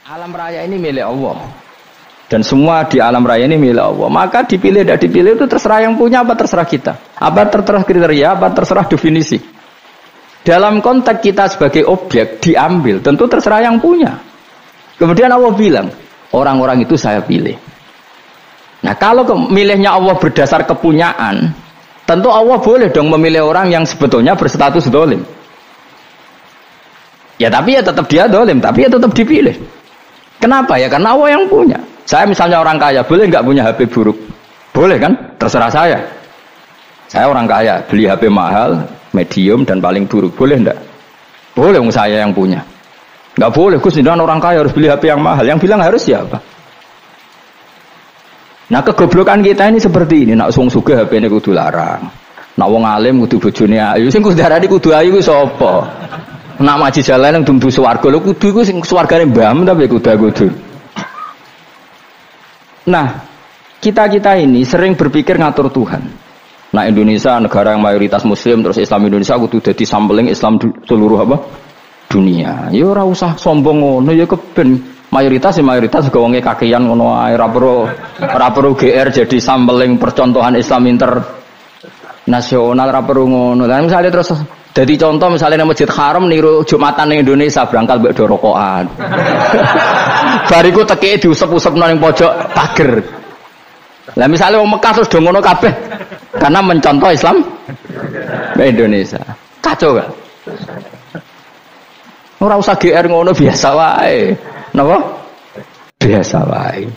Alam raya ini milik Allah. Dan semua di alam raya ini milik Allah. Maka dipilih dan dipilih itu terserah yang punya apa terserah kita. Apa terserah kriteria, apa terserah definisi. Dalam konteks kita sebagai objek diambil, tentu terserah yang punya. Kemudian Allah bilang, orang-orang itu saya pilih. Nah kalau milihnya Allah berdasar kepunyaan, tentu Allah boleh dong memilih orang yang sebetulnya berstatus dolim. Ya tapi ya tetap dia dolim, tapi ya tetap dipilih. Kenapa ya? Karena Allah yang punya. Saya misalnya orang kaya, boleh nggak punya HP buruk? Boleh kan? Terserah saya. Saya orang kaya, beli HP mahal, medium dan paling buruk. Boleh enggak? Boleh, saya yang punya. Nggak boleh, Gus, orang kaya harus beli HP yang mahal. Yang bilang harus siapa? Nah kegoblokan kita ini seperti ini. Nak wong sugih HP ini kudu larang. Nak wong alim kudu bojone ayu. Sing kudu darani kudu ayu ku sapa? Nak maji jalan yang dumbu swarga lho kudu iku sing swargane mbam tapi kudu. Nah, kita ini sering berpikir ngatur Tuhan. Nah, Indonesia negara yang mayoritas muslim terus Islam Indonesia kudu dadi sampling Islam seluruh apa? Dunia. Ya ora usah sombong ngono ya keben. Mayoritas juga wonge kakean ngono ae ora perlu GR jadi sampling percontohan Islam internasional ora perlu ngono. Lah misale terus jadi contoh misalnya di Masjid Haram niru Jumatan ning Indonesia berangkat mbek do rokokan. Bariku teki diusep-usep nang pojok pager. Lah misalnya wong Mekah terus do ngono kabeh karena mencontoh Islam Indonesia. Kacau gak? Ora usah GR ngono biasa wae. Napa? Biasa wae.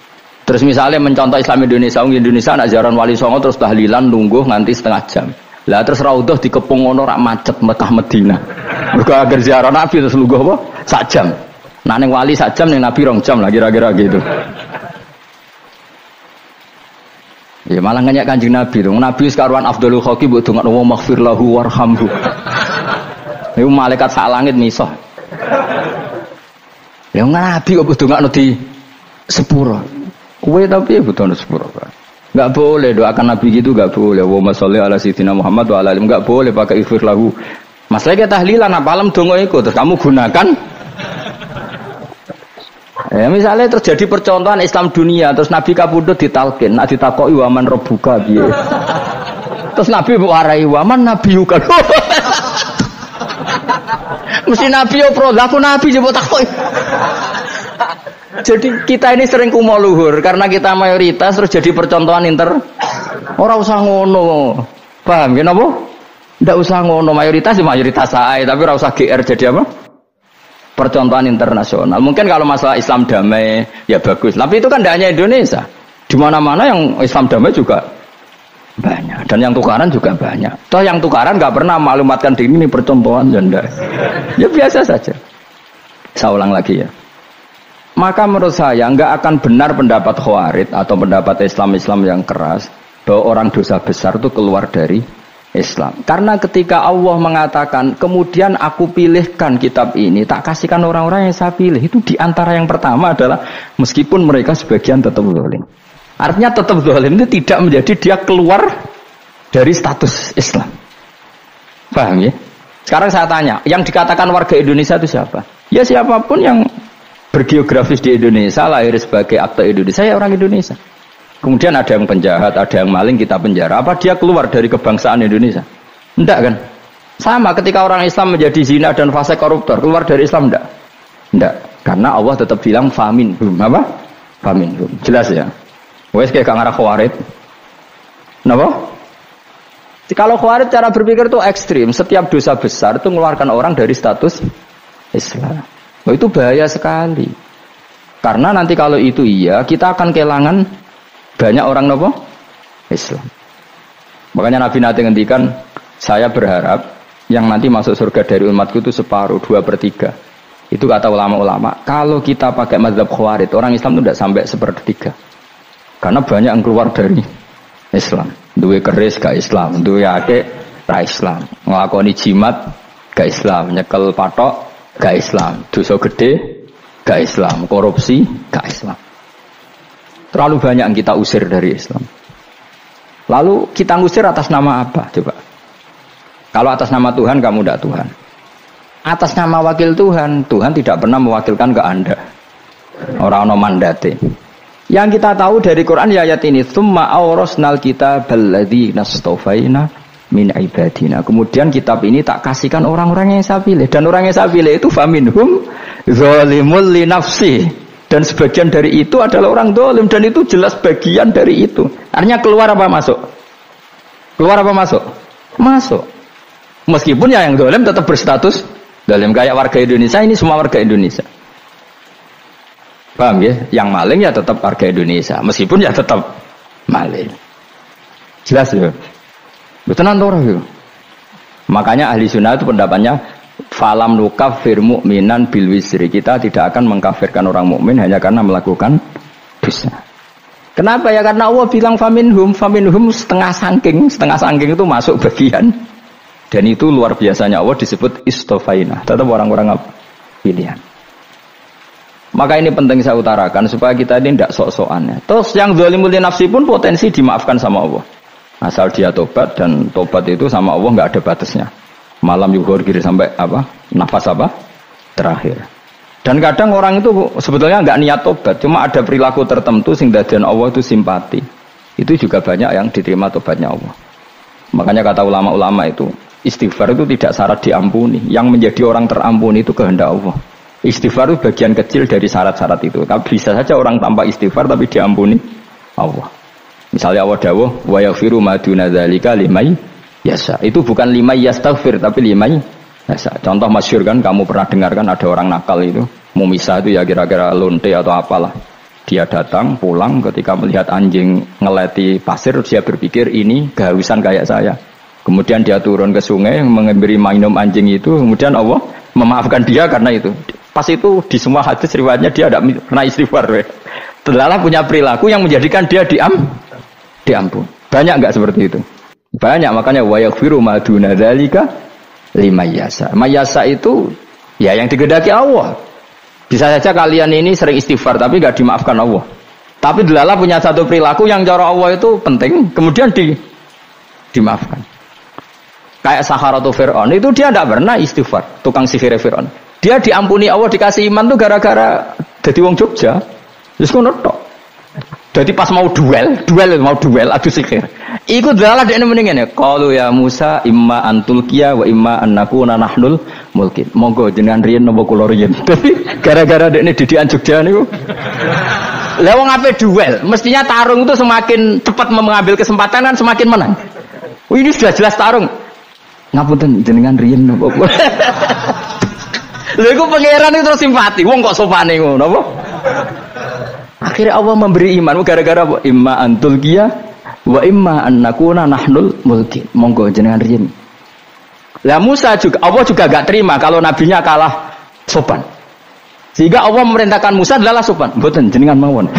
Terus misalnya mencontoh Islam Indonesia, Indonesia nak ziarah Wali Songo terus tahlilan nunggu nganti setengah jam. Lah terus raudhah dikepung ngono rak macet Mekah Madinah. Mergo agar ziarah Nabi terus lungguh apa? Sak jam. Nah ning wali sak jam ning Nabi 2 jam lah kira-kira gitu. Ya malah nganyak Kanjeng Nabi to. Nabi sekaruan afdhalul khalqi mbok dongakno wa maghfir lahu warhamhu. Niku malaikat sak langit misah. Ya Nabi kok dongakno di sepuro. Kowe tapi ya butuh sepuro. Enggak boleh doakan Nabi gitu, enggak boleh. Wa sholli ala sayyidina Muhammad wa ala alihi, enggak boleh pakai ighfir lahu. Masalahnya tahlilan apa alam donga iku terus kamu gunakan. Ya misalnya terjadi percontohan Islam dunia terus Nabi kapundhut ditalkin, nak ditakoki waman rabbuka piye. Terus Nabi mbok arai waman nabiyuka. Mesti Nabi yo pro, lah aku Nabi coba takoki. Jadi kita ini sering kumo luhur karena kita mayoritas terus jadi percontohan Ora usah ngono. Paham ya napa? Ndak usah ngono, mayoritas ya mayoritas ae, tapi ora usah GR jadi apa? Percontohan internasional. Mungkin kalau masalah Islam damai ya bagus, tapi itu kan tidak hanya Indonesia. Di mana-mana yang Islam damai juga banyak dan yang tukaran juga banyak. Toh yang tukaran nggak pernah maklumatkan diri ini percontohan janda. Ya biasa saja. Saya ulang lagi ya. Maka menurut saya nggak akan benar pendapat Khawarij atau pendapat Islam yang keras bahwa orang dosa besar itu keluar dari Islam. Karena ketika Allah mengatakan kemudian aku pilihkan kitab ini tak kasihkan orang-orang yang saya pilih, itu diantara yang pertama adalah meskipun mereka sebagian tetap zalim. Artinya tetap zalim itu tidak menjadi dia keluar dari status Islam. Paham ya? Sekarang saya tanya, yang dikatakan warga Indonesia itu siapa? Ya siapapun yang bergeografis di Indonesia, lahir sebagai akte Indonesia, ya orang Indonesia. Kemudian ada yang penjahat, ada yang maling, kita penjara. Apa dia keluar dari kebangsaan Indonesia? Enggak kan? Sama ketika orang Islam menjadi zina dan fasik koruptor, keluar dari Islam enggak? Enggak. Karena Allah tetap bilang faminhum. Apa? Faminhum. Jelas ya? Wes kayak ngarah Khawarij. Kenapa? Kalau Khawarij cara berpikir itu ekstrim. Setiap dosa besar itu mengeluarkan orang dari status Islam. Oh, itu bahaya sekali. Karena nanti kalau itu iya, kita akan kehilangan banyak orang nopo Islam. Makanya Nabi nanti ngendikan, saya berharap yang nanti masuk surga dari umatku itu separuh, 2/3. Itu kata ulama-ulama. Kalau kita pakai mazhab Khawarij, orang Islam itu tidak sampai 1/3. Karena banyak yang keluar dari Islam. Duwe keris gak Islam, duwe akeh ra Islam, nglakoni jimat gak Islam, nyekel patok gak Islam, dosa gede gak Islam, korupsi gak Islam. Terlalu banyak yang kita usir dari Islam. Lalu kita ngusir atas nama apa? Coba. Kalau atas nama Tuhan, kamu tidak Tuhan. Atas nama wakil Tuhan, Tuhan tidak pernah mewakilkan ke Anda. Ora ana mandate. Yang kita tahu dari Quran ya ayat ini, tsumma awrasnal kitabal ladzina astafaina min ibadina. Kemudian kitab ini tak kasihkan orang-orang yang saya pilih, dan orang yang saya pilih itu faminhum zalimul li nafsi, dan sebagian dari itu adalah orang zalim, dan itu jelas bagian dari itu. Artinya keluar apa masuk? Keluar apa masuk? Masuk. Meskipun ya yang zalim tetap berstatus zalim, kayak warga Indonesia, ini semua warga Indonesia. Paham ya? Yang maling ya tetap warga Indonesia, meskipun ya tetap maling. Jelas ya? Betul ya? Makanya ahli sunnah itu pendapatnya falam nukafir mu'minan bil wisri. Kita tidak akan mengkafirkan orang mukmin hanya karena melakukan dosa. Kenapa ya? Karena Allah bilang faminhum setengah sangking itu masuk bagian. Dan itu luar biasanya Allah disebut istofaina. Tetap orang-orang apa? Pilihan. Maka ini penting saya utarakan supaya kita ini tidak sok-sokan ya. Terus yang zalimul li nafsi pun potensi dimaafkan sama Allah. Asal dia tobat, dan tobat itu sama Allah nggak ada batasnya. Malam yughur kiri sampai apa? Nafas apa? Terakhir. Dan kadang orang itu sebetulnya nggak niat tobat, cuma ada perilaku tertentu sehingga dan Allah itu simpati. Itu juga banyak yang diterima tobatnya Allah. Makanya kata ulama-ulama itu, istighfar itu tidak syarat diampuni. Yang menjadi orang terampuni itu kehendak Allah. Istighfar itu bagian kecil dari syarat-syarat itu. Tapi bisa saja orang tanpa istighfar tapi diampuni Allah. Misalnya Allah dawuh wa yaghfiru ma duna dzalika liman yasha. Itu bukan liman yastaghfir tapi liman yasha. Contoh masyhur kan, kamu pernah dengar kan, ada orang nakal itu mau misah itu ya kira-kira lonte atau apalah. Dia datang pulang ketika melihat anjing ngeleti pasir, dia berpikir ini kehausan kayak saya. Kemudian dia turun ke sungai memberi minum anjing itu, kemudian Allah memaafkan dia karena itu. Pas itu di semua hadis riwayatnya dia tidak pernah istighfar. Terlalu punya perilaku yang menjadikan dia diampun. Banyak enggak seperti itu? Banyak, makanya wa yaghfiru ma duna dzalika liman yasha. Mayasa itu ya yang digedaki Allah. Bisa saja kalian ini sering istighfar tapi enggak dimaafkan Allah. Tapi delala punya satu perilaku yang cara Allah itu penting, kemudian dimaafkan. Kayak Saharatu Fir'aun itu dia tidak pernah istighfar, tukang sihir Fir'aun. Dia diampuni Allah, dikasih iman tuh gara-gara jadi wong Jogja. Terus ngono tok. Jadi pas mau duel adu sihir. Iku dalah dekne mendingan ya. Qalu ya Musa imma antulqiya wa imma annakuna nahnul mulkin. Monggo jenengan riyen napa kula riyen. Tapi gara-gara dekne didikan Jogja niku. Lah wong ape duel, mestinya tarung itu semakin cepat mengambil kesempatan kan semakin menang. Ini sudah jelas tarung. Ngapunten jenengan riyen napa kula. Lha iku pangeran itu terus simpati. Wong kok sopane ngono apa? Akhirnya Allah memberi iman gara-gara apa? Imma antulqiya wa imma annakuna nahnul mulkin. Monggo jenengan riyen. Lah Musa juga, Allah juga gak terima kalau nabinya kalah sopan. Sehingga Allah memerintahkan Musa adalah sopan. Mboten jenengan mawon.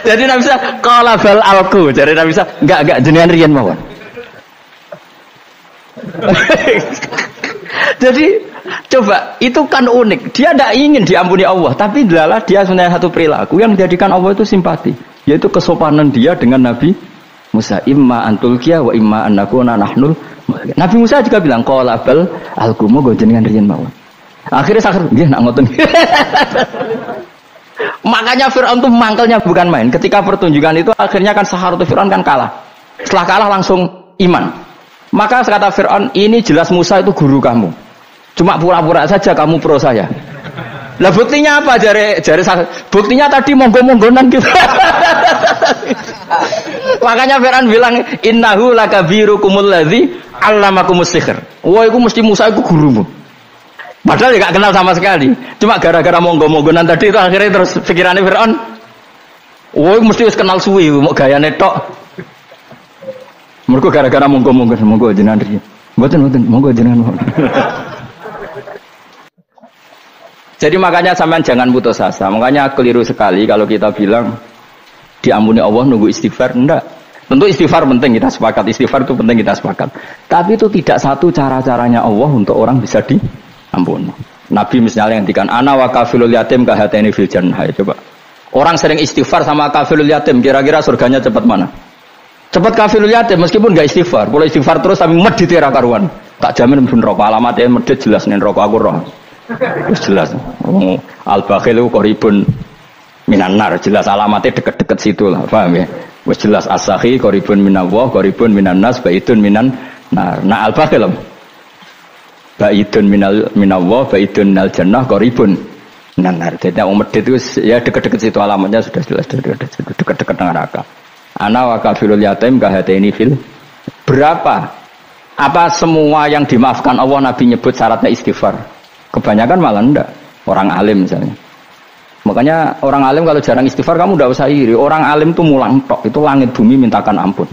Jadi Nabi Musa qala bal alqu. Jadi Nabi Musa enggak jenengan riyen mawon. Jadi coba, itu kan unik. Dia tidak ingin diampuni Allah, tapi adalah dia sebenarnya satu perilaku yang menjadikan Allah itu simpati, yaitu kesopanan dia dengan Nabi Musa. Imma antulqiya wa imma annakuna nahnul. Nabi Musa juga bilang qala bal alqumu go jenengan riyen mawon. Akhirnya sakit nggih nak ngoten. Makanya Firaun itu mangkelnya bukan main. Ketika pertunjukan itu akhirnya kan Saharatu Firaun kan kalah. Setelah kalah langsung iman. Maka kata Firaun, ini jelas Musa itu guru kamu. Cuma pura-pura saja kamu pro saya. Lah buktinya apa? Jare buktinya tadi monggo-monggonan gitu. Makanya Firaun bilang innahu lakabirukumul ladzi 'allamakumus sihr. Wah, iku mesti Musa iku gurumu. Padahal ya gak kenal sama sekali. Cuma gara-gara monggo-monggonan tadi itu akhirnya terus pikirannya Firaun. Wah, mesti wis kenal suwi mau gayane tok. Mergo gara-gara monggo jenengan iki. Mboten monggo jenengan. Jadi makanya sampean jangan putus asa. Makanya keliru sekali kalau kita bilang diampuni Allah nunggu istighfar. Enggak. Tentu istighfar penting, kita sepakat. Istighfar itu penting, kita sepakat. Tapi itu tidak satu cara-caranya Allah untuk orang bisa diampuni. Nabi misalnya ngendikan ana wa kafilul yatim kahateni fil jannah. Coba. Orang sering istighfar sama kafilul yatim, kira-kira surganya cepat mana? Cepat kafilul yatim meskipun enggak istighfar. Kalau istighfar terus tapi medit ra karuan. Tak jamin pun rokok alamatnya medit jelas nen rokok aku roh. Jelas. Al-bakhil qaribun minan nar, jelas alamatnya deket-deket situ lah, paham ya? Wis jelas as-sakhi qaribun minallah, qaribun minan nas, baitun minan nar. Nah al-bakhil baitun minallah, baitun minal jannah, qaribun minan nar. Jadi umat itu ya deket-deket situ alamatnya sudah jelas deket-deket dengan neraka. Ana wa kafirul yatim kahataini fil. Berapa? Apa semua yang dimaafkan Allah Nabi nyebut syaratnya istighfar? Kebanyakan malah enggak. Orang alim misalnya. Makanya orang alim kalau jarang istighfar kamu enggak usah iri. Orang alim itu mulang tok, itu langit bumi mintakan ampun.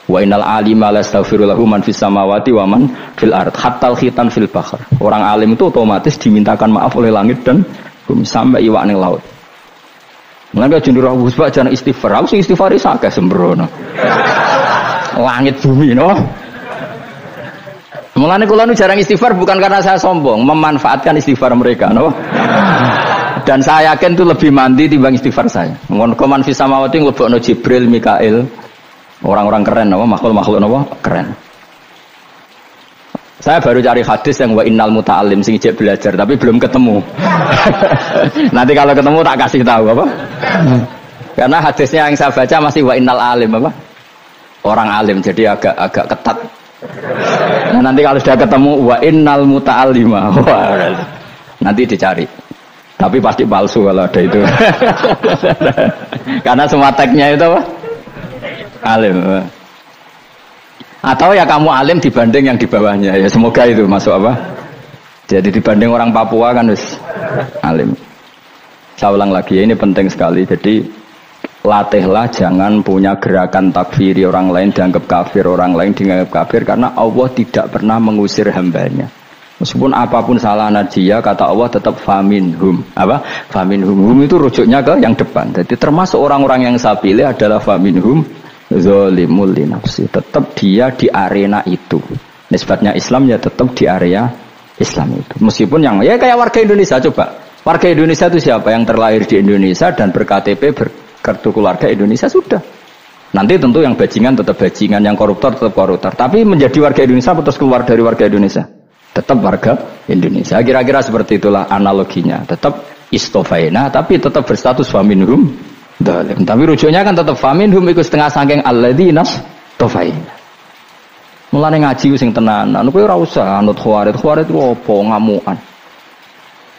Wa innal alima la yastaghfiru lahu man fis samawati wa man fil ard hatta khitan fil bahr. Orang alim itu otomatis dimintakan maaf oleh langit dan bumi sampai iwak ning laut. Mulane jenenge Abu Bakar jarang istighfar. Aku sing istighfar iki akeh sembrono. Langit bumi no. Mulane kula nu jarang istighfar bukan karena saya sombong, memanfaatkan istighfar mereka, no? Dan saya yakin itu lebih mandi timbang istighfar saya. Ngon koman fis samawati nglebokno Jibril, Mikail. Orang-orang keren no? Makhluk-makhluk no? Keren. Saya baru cari hadis yang wa innal muta'allim sing ijek belajar tapi belum ketemu. Nanti kalau ketemu tak kasih tahu apa? Karena hadisnya yang saya baca masih wa innal alim apa? Orang alim jadi agak ketat. Nah, nanti kalau sudah ketemu wa innal muta'allima. Nanti dicari. Tapi pasti palsu kalau ada itu. Karena semua tagnya itu apa? Alim. Atau ya kamu alim dibanding yang di bawahnya. Ya semoga itu masuk apa? Jadi dibanding orang Papua kan wis alim. Saya ulang lagi, ini penting sekali. Jadi latihlah jangan punya gerakan takfiri orang lain dianggap kafir, orang lain dianggap kafir, karena Allah tidak pernah mengusir hambanya. Meskipun apapun salah dia, kata Allah tetap faminhum. Apa? Faminhum. Hum itu rujuknya ke yang depan. Jadi termasuk orang-orang yang saya pilih adalah faminhum zalimul li nafsi. Tetap dia di arena itu. Nisbatnya Islam ya tetap di area Islam itu. Meskipun yang ya kayak warga Indonesia, coba. Warga Indonesia itu siapa? Yang terlahir di Indonesia dan ber-KTP kartu keluarga Indonesia sudah. Nanti tentu yang bajingan tetap bajingan, yang koruptor tetap koruptor. Tapi menjadi warga Indonesia terus keluar dari warga Indonesia, tetap warga Indonesia. Kira-kira seperti itulah analoginya. Tetap istofaina, tapi tetap berstatus faminhum dalim. Tapi rujuknya kan tetap faminhum ikut setengah sangking alladzina tofaina. Mulane ngaji sing tenanan. Kowe ora usah anut khawarit. Khawarit ku opo ngamukan.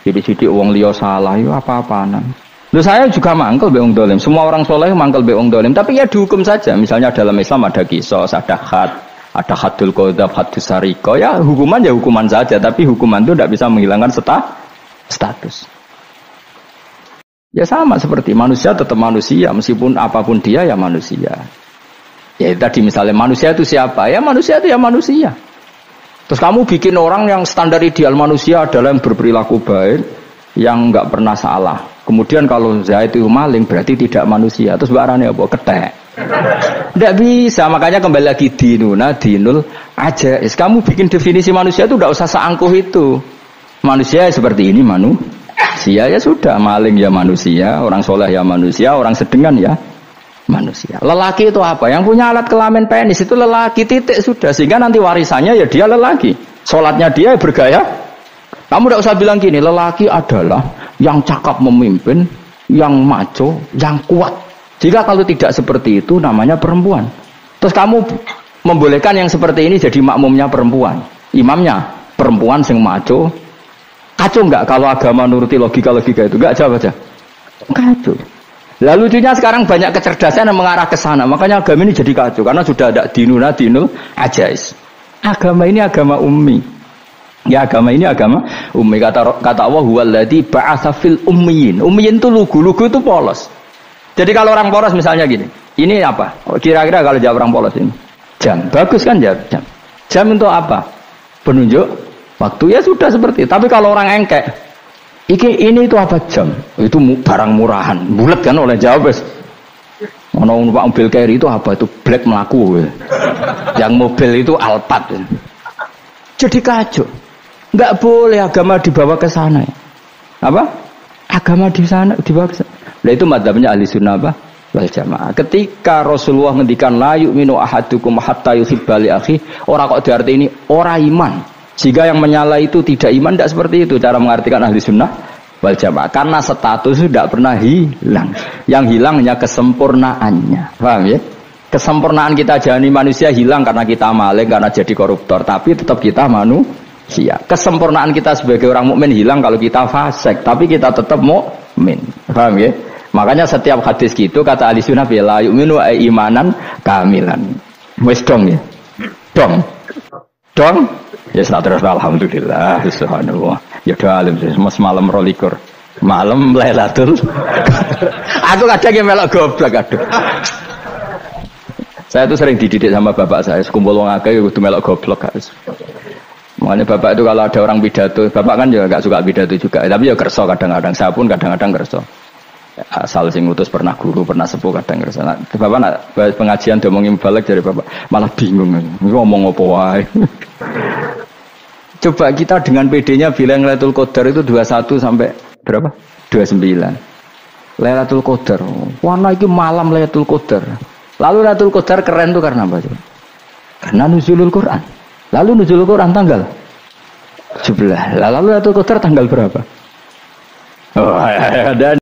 Jadi wong liya salah yo apa-apanan. Loh saya juga mangkel be wong dolim. Semua orang soleh mangkel be wong dolim. Tapi ya dihukum saja. Misalnya dalam Islam ada kisos, ada had, ada hadul qadzaf, hadus sariko. Ya hukuman ya hukuman saja. Tapi hukuman itu tidak bisa menghilangkan status. Ya sama seperti manusia tetap manusia. Meskipun apapun dia ya manusia. Ya tadi misalnya manusia itu siapa? Ya manusia itu ya manusia. Terus kamu bikin orang yang standar ideal manusia adalah yang berperilaku baik, yang enggak pernah salah. Kemudian kalau Zaid itu maling berarti tidak manusia. Terus barangnya apa? Ketek. Tidak bisa. Makanya kembali lagi dinul aja. Kamu bikin definisi manusia itu tidak usah seangkuh itu. Manusia seperti ini manusia ya sudah. Maling ya manusia, orang soleh ya manusia, orang sedengan ya manusia. Lelaki itu apa? Yang punya alat kelamin penis itu lelaki, titik sudah. Sehingga nanti warisannya ya dia lelaki. Sholatnya dia bergaya. Kamu tidak usah bilang gini, lelaki adalah yang cakap memimpin, yang maco, yang kuat. Jika kalau tidak seperti itu namanya perempuan. Terus kamu membolehkan yang seperti ini jadi makmumnya perempuan, imamnya perempuan sing maco. Kacau enggak kalau agama nuruti logika-logika itu? Enggak, jawab aja. Kacau. Lalu lucunya sekarang banyak kecerdasan yang mengarah ke sana. Makanya agama ini jadi kacau karena sudah ada dinul ajais. Agama ini agama ummi. Ya agama ini agama ummi. Kata Allah huwallazi ba'atsa fil ummiyin. Ummiyin itu lugu itu polos. Jadi kalau orang polos misalnya gini. Ini apa? Kira-kira kalau jawab orang polos ini. Jam. Bagus kan jam. Jam untuk apa? Penunjuk waktu ya sudah seperti itu. Tapi kalau orang engkek, ini itu apa jam? Itu barang murahan. Bulat kan oleh jawab. Ono numpak mobil carry itu apa? Itu black melaku. Yang mobil itu Alphard. Jadi kacau. Enggak boleh agama dibawa ke sana. Apa? Agama di sana dibawa ke sana. Nah itu madzhabnya ahli sunnah apa? Wal jamaah. Ketika Rasulullah ngendikan la yu'minu ahadukum hatta yuhibba li akhi, ora kok diarti ini ora iman Jika yang menyala itu tidak iman, tidak seperti itu cara mengartikan ahli sunnah wal jamaah. Karena status itu tidak pernah hilang. Yang hilang hanya kesempurnaannya. Paham ya? Kesempurnaan kita jadi manusia hilang karena kita maling, karena jadi koruptor. Tapi tetap kita manusia. Kesempurnaan kita sebagai orang mukmin hilang kalau kita fasik. Tapi kita tetap mukmin. Paham ya? Makanya setiap hadis gitu kata ahli sunnah la yu'minu imanan kamilan. Wis dong ya. Dong. Ya terus alhamdulillah subhanallah. Ya doa alim semalam 22 malam Lailatul. Aku kadang yang melok goblok aduh. Saya tuh sering dididik sama bapak saya, sekumpul wong akeh kudu melok goblok guys. Makanya bapak itu kalau ada orang pidato, bapak kan juga enggak suka pidato juga, tapi ya kerso kadang-kadang, saya pun kadang-kadang kerso. Asal sing ngutus pernah guru, pernah sepuh kadang kerso. Nah, bapak nak pengajian diomongin balik dari bapak, malah bingung. Ngomong apa wae. Coba kita dengan PD-nya bilang Lailatul Qadar itu 21 sampai berapa? 29. Lailatul Qadar. Warna itu malam Lailatul Qadar. Lalu Lailatul Qadar keren tuh karena apa? Karena nuzulul Quran. Lalu nuzulul Quran tanggal 17. Lalu Lailatul Qadar tanggal berapa? Oh, ada